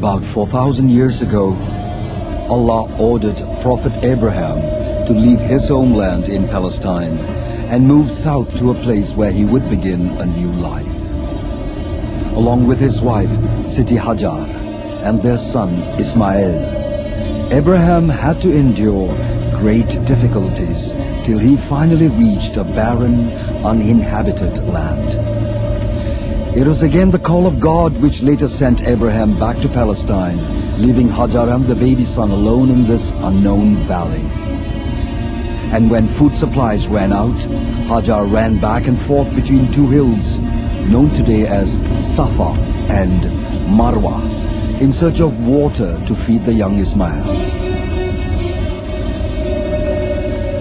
About 4,000 years ago, Allah ordered Prophet Abraham to leave his homeland in Palestine and move south to a place where he would begin a new life. Along with his wife, Siti Hajar, and their son, Ismail, Abraham had to endure great difficulties till he finally reached a barren, uninhabited land. It was again the call of God which later sent Abraham back to Palestine, leaving Hajar and the baby son alone in this unknown valley. And when food supplies ran out, Hajar ran back and forth between two hills, known today as Safa and Marwa, in search of water to feed the young Ismail.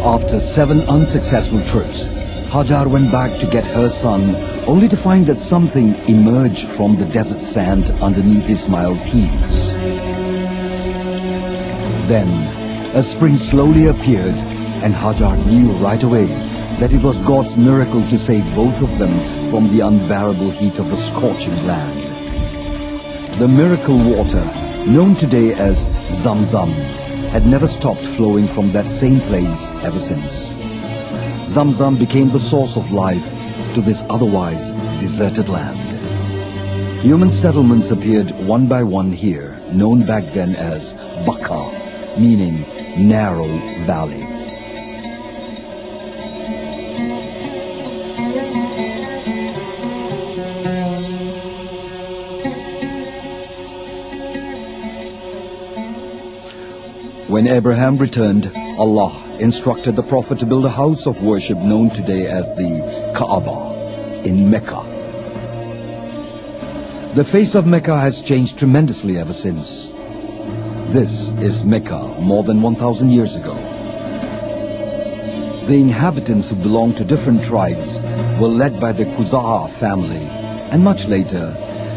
After 7 unsuccessful trips, Hajar went back to get her son, only to find that something emerged from the desert sand underneath Ismail's heels. Then, a spring slowly appeared, and Hajar knew right away that it was God's miracle to save both of them from the unbearable heat of the scorching land. The miracle water, known today as Zamzam, had never stopped flowing from that same place ever since. Zamzam became the source of life to this otherwise deserted land. Human settlements appeared one by one here, known back then as Makkah, meaning narrow valley. When Abraham returned, Allah instructed the Prophet to build a house of worship known today as the Kaaba in Mecca. The face of Mecca has changed tremendously ever since. This is Mecca more than 1,000 years ago. The inhabitants who belonged to different tribes were led by the Quza'a family, and much later,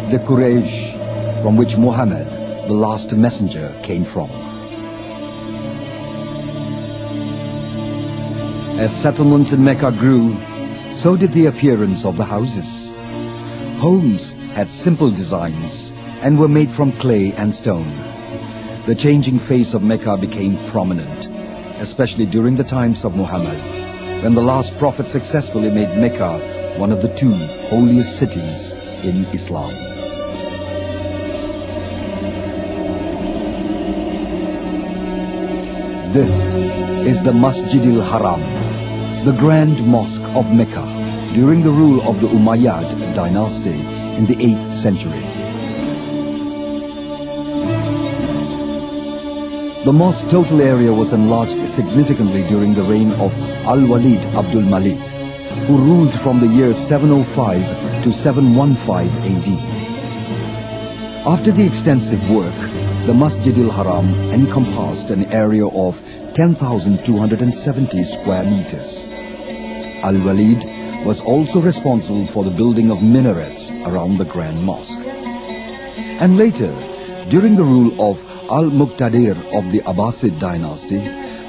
the Quraysh, from which Muhammad, the last messenger, came from. As settlements in Mecca grew, so did the appearance of the houses. Homes had simple designs and were made from clay and stone. The changing face of Mecca became prominent, especially during the times of Muhammad, when the last prophet successfully made Mecca one of the 2 holiest cities in Islam. This is the Masjidil Haram, the Grand Mosque of Mecca, during the rule of the Umayyad dynasty in the 8th century. The mosque's total area was enlarged significantly during the reign of Al-Walid Abdul Malik, who ruled from the year 705 to 715 AD. After the extensive work, the Masjidil Haram encompassed an area of 10,270 square meters. Al-Walid was also responsible for the building of minarets around the Grand Mosque. And later, during the rule of Al-Muqtadir of the Abbasid dynasty,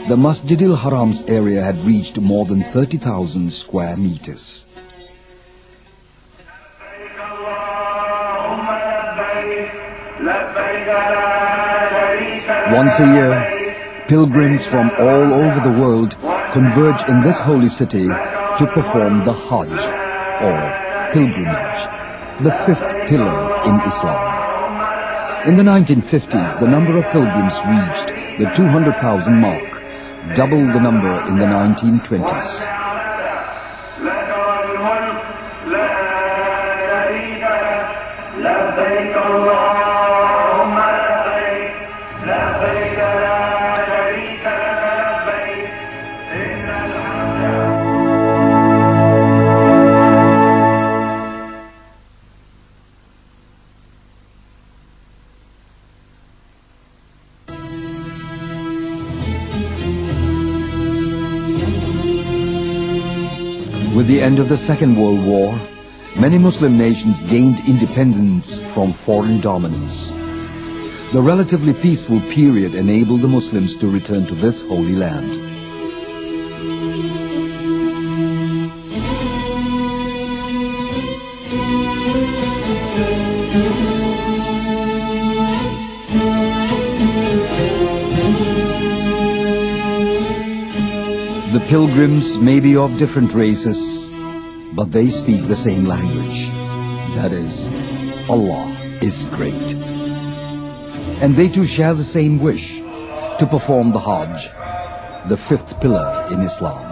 the Masjidil Haram's area had reached more than 30,000 square meters. Once a year, pilgrims from all over the world converge in this holy city to perform the Hajj, or pilgrimage, the 5th pillar in Islam. In the 1950s, the number of pilgrims reached the 200,000 mark, double the number in the 1920s. With the end of the Second World War, many Muslim nations gained independence from foreign dominance. The relatively peaceful period enabled the Muslims to return to this holy land. Pilgrims may be of different races, but they speak the same language. That is, Allah is great. And they too share the same wish to perform the Hajj, the fifth pillar in Islam.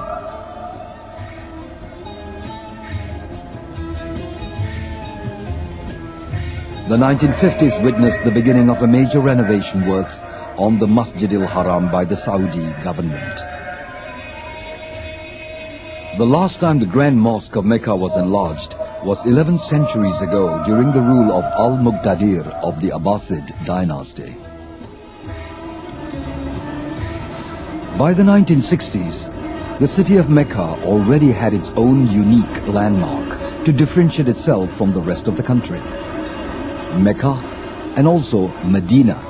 The 1950s witnessed the beginning of a major renovation work on the Masjid al-Haram by the Saudi government. The last time the Grand Mosque of Mecca was enlarged was 11 centuries ago during the rule of Al-Muqtadir of the Abbasid dynasty. By the 1960s, the city of Mecca already had its own unique landmark to differentiate itself from the rest of the country. Mecca and also Medina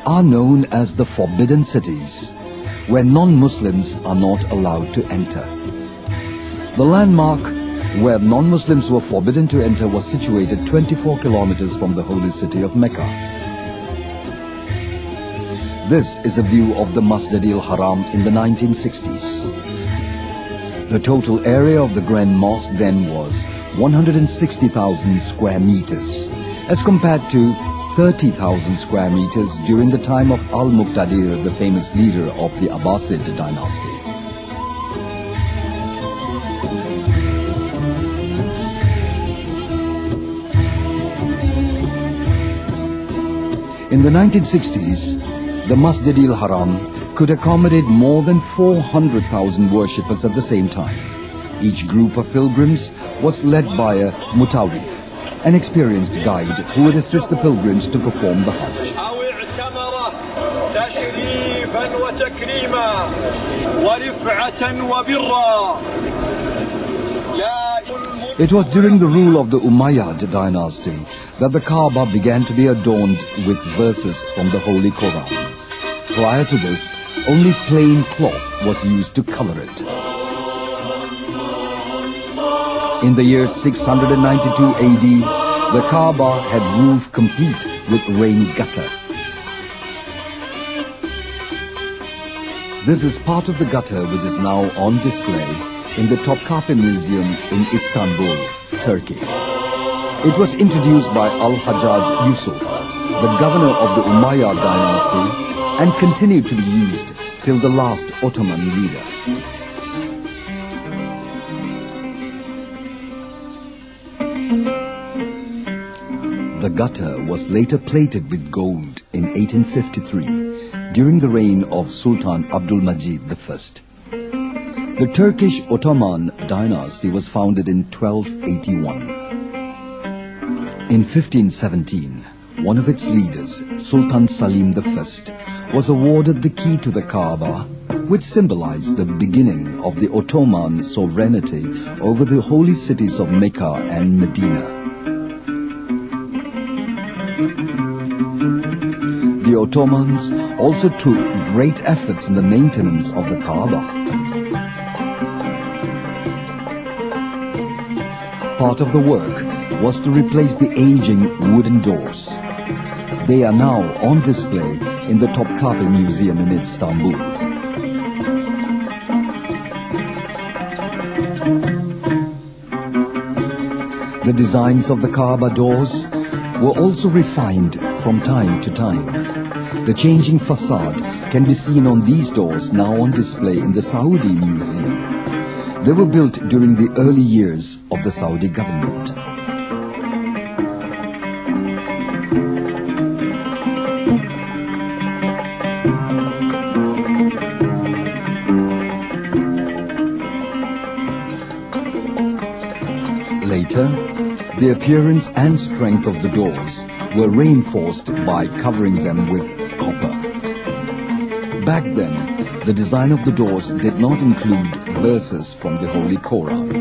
are known as the forbidden cities, where non-Muslims are not allowed to enter. The landmark where non-Muslims were forbidden to enter was situated 24 kilometers from the holy city of Mecca. This is a view of the Masjid al-Haram in the 1960s. The total area of the Grand Mosque then was 160,000 square meters, as compared to 30,000 square meters during the time of Al-Muqtadir, the famous leader of the Abbasid dynasty. In the 1960s, the Masjid al-Haram could accommodate more than 400,000 worshippers at the same time. Each group of pilgrims was led by a mutawif, an experienced guide who would assist the pilgrims to perform the Hajj. It was during the rule of the Umayyad dynasty that the Kaaba began to be adorned with verses from the Holy Quran. Prior to this, only plain cloth was used to cover it. In the year 692 AD, the Kaaba had roof complete with rain gutter. This is part of the gutter which is now on display in the Topkapi Museum in Istanbul, Turkey. It was introduced by Al-Hajjaj Yusuf, the governor of the Umayyad dynasty, and continued to be used till the last Ottoman leader. The gutter was later plated with gold in 1853 during the reign of Sultan Abdul Majid I. The Turkish Ottoman dynasty was founded in 1281. In 1517, one of its leaders, Sultan Salim I, was awarded the key to the Kaaba, which symbolized the beginning of the Ottoman sovereignty over the holy cities of Mecca and Medina. The Ottomans also took great efforts in the maintenance of the Kaaba. Part of the work was to replace the aging wooden doors. They are now on display in the Topkapi Museum in Istanbul. The designs of the Kaaba doors were also refined from time to time. The changing facade can be seen on these doors now on display in the Saudi Museum. They were built during the early years of the Saudi government. Later, the appearance and strength of the doors were reinforced by covering them with copper. Back then, the design of the doors did not include verses from the Holy Quran.